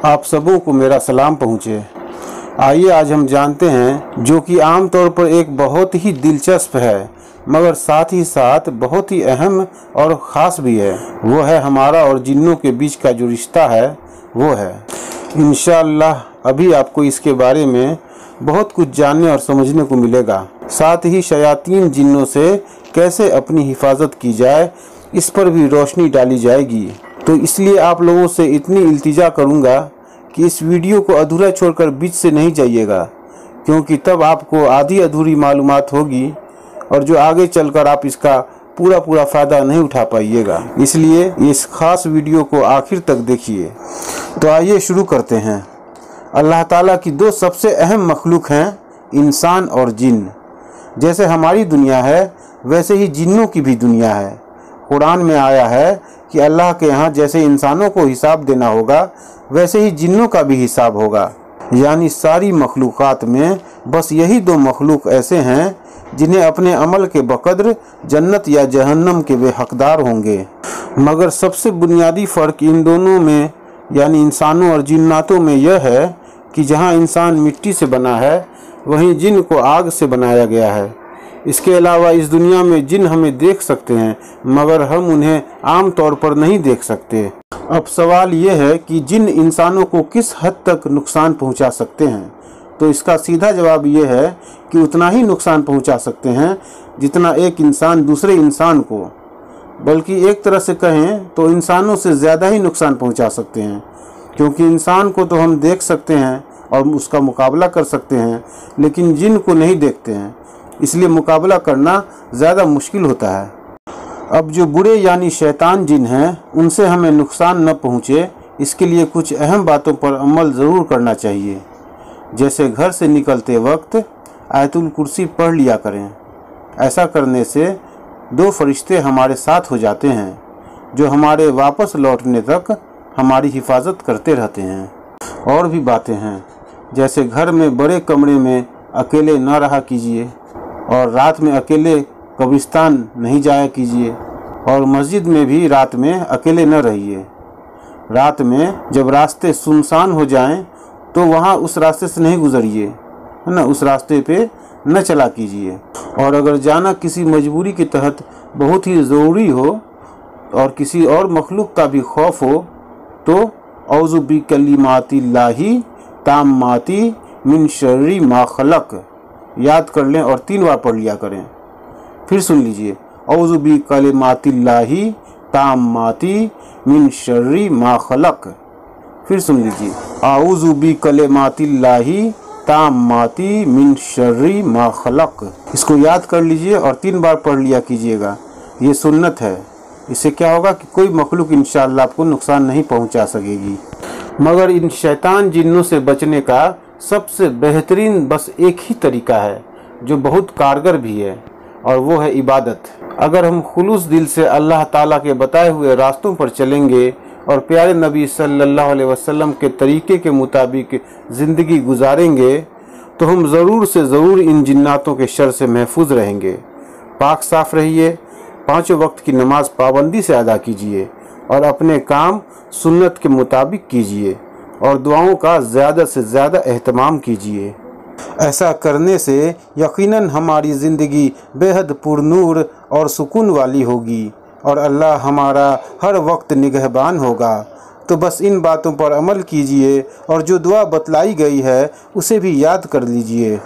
आप सबों को मेरा सलाम पहुँचे। आइए आज हम जानते हैं, जो कि आम तौर पर एक बहुत ही दिलचस्प है मगर साथ ही साथ बहुत ही अहम और ख़ास भी है। वो है हमारा और जिन्नों के बीच का जो रिश्ता है वो है। इंशाअल्लाह अभी आपको इसके बारे में बहुत कुछ जानने और समझने को मिलेगा। साथ ही शयातीन जिन्नों से कैसे अपनी हिफाजत की जाए इस पर भी रोशनी डाली जाएगी। तो इसलिए आप लोगों से इतनी इल्तिजा करूँगा कि इस वीडियो को अधूरा छोड़कर बीच से नहीं जाइएगा, क्योंकि तब आपको आधी अधूरी मालूमात होगी और जो आगे चलकर आप इसका पूरा फ़ायदा नहीं उठा पाइएगा। इसलिए इस खास वीडियो को आखिर तक देखिए। तो आइए शुरू करते हैं। अल्लाह ताला की दो सबसे अहम मखलूक हैं, इंसान और जिन। जैसे हमारी दुनिया है वैसे ही जिन्नों की भी दुनिया है। कुरान में आया है कि अल्लाह के यहाँ जैसे इंसानों को हिसाब देना होगा वैसे ही जिन्नों का भी हिसाब होगा। यानी सारी मखलूक़ात में बस यही दो मखलूक ऐसे हैं जिन्हें अपने अमल के बकद्र जन्नत या जहन्नम के वे हकदार होंगे। मगर सबसे बुनियादी फ़र्क इन दोनों में यानी इंसानों और जिन्नातों में यह है कि जहाँ इंसान मिट्टी से बना है वहीं जिन को आग से बनाया गया है। इसके अलावा इस दुनिया में जिन हमें देख सकते हैं मगर हम उन्हें आम तौर पर नहीं देख सकते। अब सवाल ये है कि जिन इंसानों को किस हद तक नुकसान पहुंचा सकते हैं, तो इसका सीधा जवाब ये है कि उतना ही नुकसान पहुंचा सकते हैं जितना एक इंसान दूसरे इंसान को, बल्कि एक तरह से कहें तो इंसानों से ज़्यादा ही नुकसान पहुंचा सकते हैं, क्योंकि इंसान को तो हम देख सकते हैं और उसका मुकाबला कर सकते हैं, लेकिन जिन को नहीं देखते हैं, इसलिए मुकाबला करना ज़्यादा मुश्किल होता है। अब जो बुरे यानी शैतान जिन हैं उनसे हमें नुकसान न पहुँचे, इसके लिए कुछ अहम बातों पर अमल ज़रूर करना चाहिए। जैसे घर से निकलते वक्त आयतुल कुर्सी पढ़ लिया करें। ऐसा करने से दो फरिश्ते हमारे साथ हो जाते हैं जो हमारे वापस लौटने तक हमारी हिफाजत करते रहते हैं। और भी बातें हैं, जैसे घर में बड़े कमरे में अकेले न रहा कीजिए और रात में अकेले कब्रिस्तान नहीं जाया कीजिए और मस्जिद में भी रात में अकेले न रहिए। रात में जब रास्ते सुनसान हो जाएं तो वहाँ उस रास्ते से नहीं गुजरिए, है ना, उस रास्ते पे न चला कीजिए। और अगर जाना किसी मजबूरी के तहत बहुत ही ज़रूरी हो और किसी और मखलूक का भी खौफ हो तो औज़ु बिकलिमातिल्लाहि ताम्माति मिन शर्रि मा खलक याद कर लें और 3 बार पढ़ लिया करें। फिर सुन लीजिए, औज़ु बिकलिमातिल्लाहि ताम्माति मिन शर्रि मा खलक। फिर सुन लीजिए, आऊज़ु बिकलिमातिल्लाहि ताम्माति मिन शर्रि मा खलक। इसको याद कर लीजिए और 3 बार पढ़ लिया कीजिएगा। ये सुन्नत है। इससे क्या होगा कि कोई मखलूक इंशाअल्लाह आपको नुकसान नहीं पहुंचा सकेगी। मगर इन शैतान जिन्नों से बचने का सबसे बेहतरीन बस एक ही तरीका है जो बहुत कारगर भी है, और वो है इबादत। अगर हम खुलूस दिल से अल्लाह ताला के बताए हुए रास्तों पर चलेंगे और प्यारे नबी सल्लल्लाहु अलैहि वसल्लम के तरीके के मुताबिक ज़िंदगी गुजारेंगे तो हम ज़रूर से ज़रूर इन जिन्नातों के शर से महफूज रहेंगे। पाक साफ रहिए, 5 वक्त की नमाज पाबंदी से अदा कीजिए और अपने काम सुन्नत के मुताबिक कीजिए और दुआओं का ज़्यादा से ज़्यादा एहतमाम कीजिए। ऐसा करने से यकीनन हमारी ज़िंदगी बेहद पुरनूर और सुकून वाली होगी और अल्लाह हमारा हर वक्त निगहबान होगा। तो बस इन बातों पर अमल कीजिए और जो दुआ बतलाई गई है उसे भी याद कर लीजिए।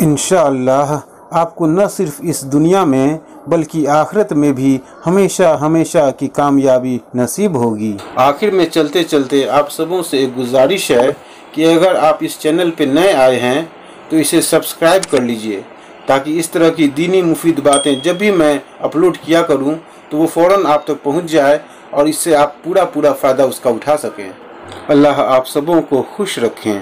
इंशाअल्लाह आपको न सिर्फ इस दुनिया में बल्कि आखिरत में भी हमेशा की कामयाबी नसीब होगी। आखिर में चलते चलते आप सबों से एक गुजारिश है कि अगर आप इस चैनल पे नए आए हैं तो इसे सब्सक्राइब कर लीजिए, ताकि इस तरह की दीनी मुफीद बातें जब भी मैं अपलोड किया करूं तो वो फ़ौरन आप तक पहुंच जाए और इससे आप पूरा फ़ायदा उसका उठा सकें। अल्लाह आप सबों को खुश रखें।